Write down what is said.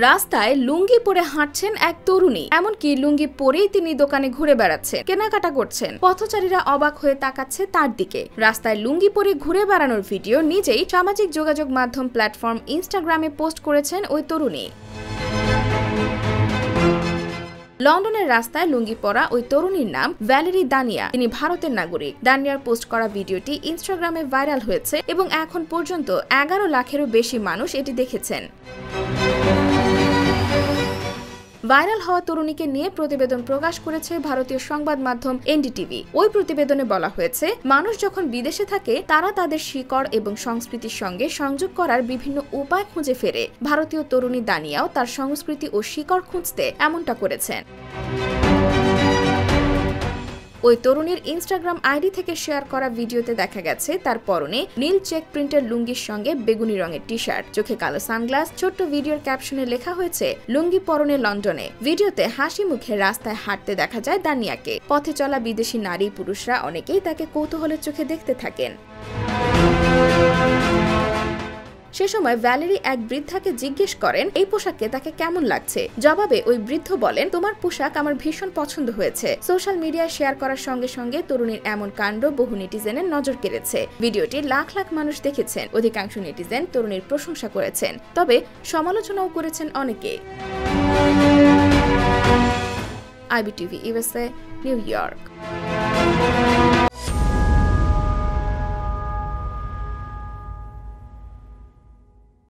রাস্তায় লুঙ্গি পরে হাঁটছেন এক তরুণী, এমনকি লুঙ্গি পরেই তিনি দোকানে ঘুরে বেড়াচ্ছেন, কেনাকাটা করছেন। পথচারীরা অবাক হয়ে তাকাচ্ছে তার দিকে। রাস্তায় লুঙ্গি পরে ঘুরে বেড়ানোর ভিডিও নিজেই সামাজিক যোগাযোগ মাধ্যম প্ল্যাটফর্ম ইনস্টাগ্রামে পোস্ট করেছেন ওই তরুণী। লন্ডনের রাস্তায় লুঙ্গি পরা ওই তরুণীর নাম ভ্যালেরি দানিয়া। তিনি ভারতের নাগরিক। দানিয়ার পোস্ট করা ভিডিওটি ইনস্টাগ্রামে ভাইরাল হয়েছে এবং এখন পর্যন্ত 11 লাখেরও বেশি মানুষ এটি দেখেছেন। ভাইরাল হওয়া তরুণীকে নিয়ে প্রতিবেদন প্রকাশ করেছে ভারতীয় সংবাদ মাধ্যম এনডিটিভি। ওই প্রতিবেদনে বলা হয়েছে, মানুষ যখন বিদেশে থাকে তারা তাদের শিকড় এবং সংস্কৃতির সঙ্গে সংযোগ করার বিভিন্ন উপায় খুঁজে ফেরে। ভারতীয় তরুণী দানিয়াও তার সংস্কৃতি ও শিকড় খুঁজতে এমনটা করেছেন। ওই তরুণীর ইনস্টাগ্রাম আইডি থেকে শেয়ার করা ভিডিওতে দেখা গেছে তার পরনে নীল চেক প্রিন্টের লুঙ্গির সঙ্গে বেগুনি রঙের টি শার্ট, চোখে কালো সানগ্লাস। ছোট্ট ভিডিওর ক্যাপশনে লেখা হয়েছে, লুঙ্গি পরনে লন্ডনে। ভিডিওতে হাসি মুখে রাস্তায় হাঁটতে দেখা যায় দানিয়াকে। পথে চলা বিদেশি নারী পুরুষরা অনেকেই তাকে কৌতূহলের চোখে দেখতে থাকেন। সে সময় ভ্যালেরি এক বৃদ্ধাকে জিজ্ঞেস করেন এই পোশাকে তাকে কেমন লাগছে। জবাবে ওই বৃদ্ধ বলেন, তোমার পোশাক আমার ভীষণ পছন্দ হয়েছে। সোশ্যাল মিডিয়ায় শেয়ার করার সঙ্গে সঙ্গে তরুণীর এমন কাণ্ড বহু নেটিজেনের নজর কেড়েছে। ভিডিওটি লাখ লাখ মানুষ দেখেছেন। অধিকাংশ নেটিজেন তরুণীর প্রশংসা করেছেন, তবে সমালোচনাও করেছেন অনেকে। IBTV USA, new York.